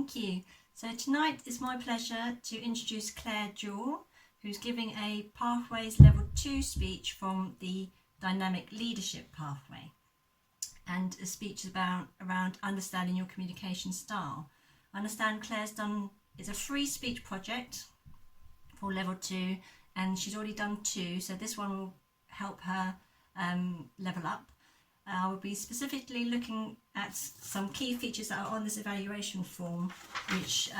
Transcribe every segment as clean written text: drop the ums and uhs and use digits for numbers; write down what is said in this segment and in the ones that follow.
Thank you. So tonight it's my pleasure to introduce Claire Jewell, who's giving a Pathways Level 2 speech from the Dynamic Leadership Pathway, and a speech around understanding your communication style. I understand Claire's it's a free speech project for Level 2, and she's already done 2, so this one will help her level up. I will be specifically looking at some key features that are on this evaluation form, which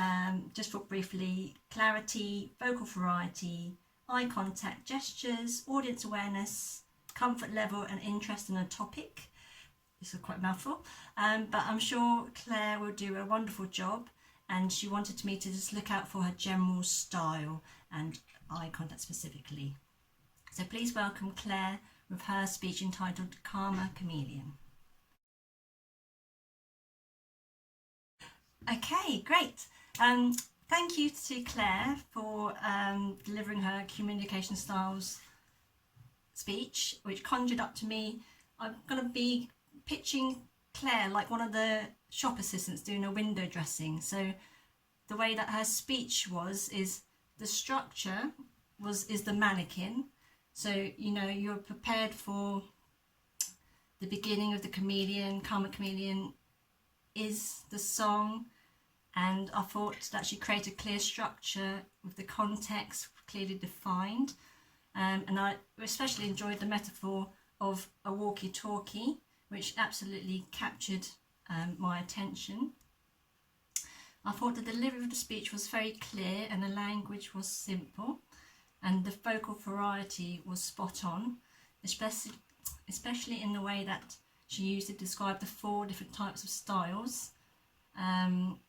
just for briefly: clarity, vocal variety, eye contact, gestures, audience awareness, comfort level and interest in a topic. This is quite a mouthful, but I'm sure Claire will do a wonderful job, and she wanted me to just look out for her general style and eye contact specifically. So please welcome Claire with her speech entitled Karma Chameleon. Okay, great. Thank you to Claire for delivering her communication styles speech, which conjured up to me. I'm going to be pitching Claire like one of the shop assistants doing a window dressing. So the way that her speech is the structure is the mannequin. So, you know, you're prepared for the beginning of the chameleon. Karma Chameleon is the song, and I thought that she created a clear structure with the context clearly defined. And I especially enjoyed the metaphor of a walkie-talkie, which absolutely captured my attention. I thought the delivery of the speech was very clear and the language was simple, and the vocal variety was spot on, especially in the way that she used to describe the 4 different types of styles, and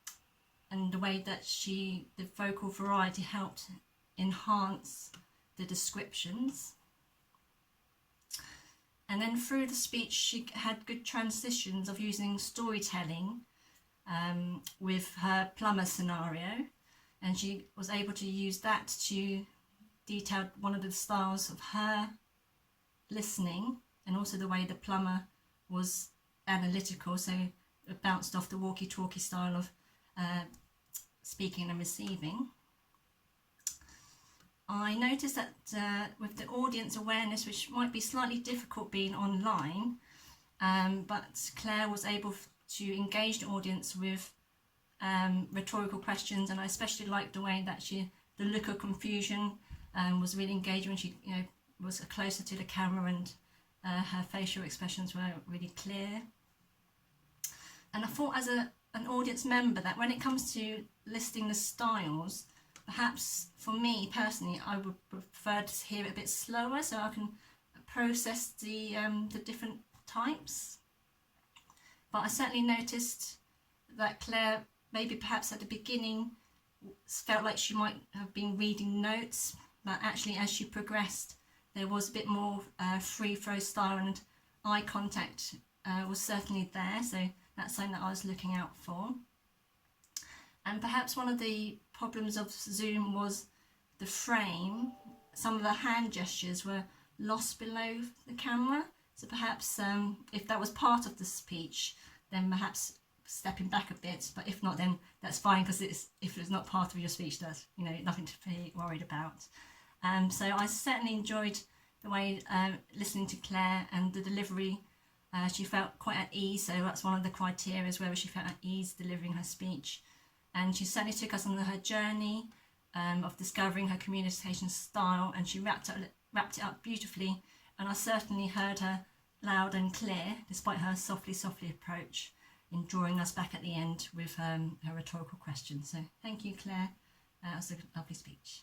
the way that the vocal variety helped enhance the descriptions. And then through the speech she had good transitions of using storytelling with her plumber scenario, and she was able to use that to detail one of the styles of her listening, and also the way the plumber was analytical, so it bounced off the walkie-talkie style of speaking and receiving. I noticed that with the audience awareness, which might be slightly difficult being online, but Claire was able to engage the audience with rhetorical questions, and I especially liked the way that the look of confusion was really engaging when she was closer to the camera, and her facial expressions were really clear. And I thought as an audience member that when it comes to listing the styles, perhaps for me personally, I would prefer to hear it a bit slower so I can process the different types. But I certainly noticed that Claire, maybe perhaps at the beginning, felt like she might have been reading notes, but actually as she progressed there was a bit more free flow style, and eye contact was certainly there, so that's something that I was looking out for. And perhaps one of the problems of Zoom was the frame. Some of the hand gestures were lost below the camera, so perhaps if that was part of the speech, then perhaps stepping back a bit, but if not, then that's fine, because if it's not part of your speech, that's nothing to be worried about. So I certainly enjoyed the way listening to Claire, and the delivery. She felt quite at ease, so that's one of the criteria, whether she felt at ease delivering her speech. And she certainly took us on her journey of discovering her communication style, and she wrapped it up beautifully, and I certainly heard her loud and clear, despite her softly approach in drawing us back at the end with her rhetorical questions. So thank you, Claire. That was a lovely speech.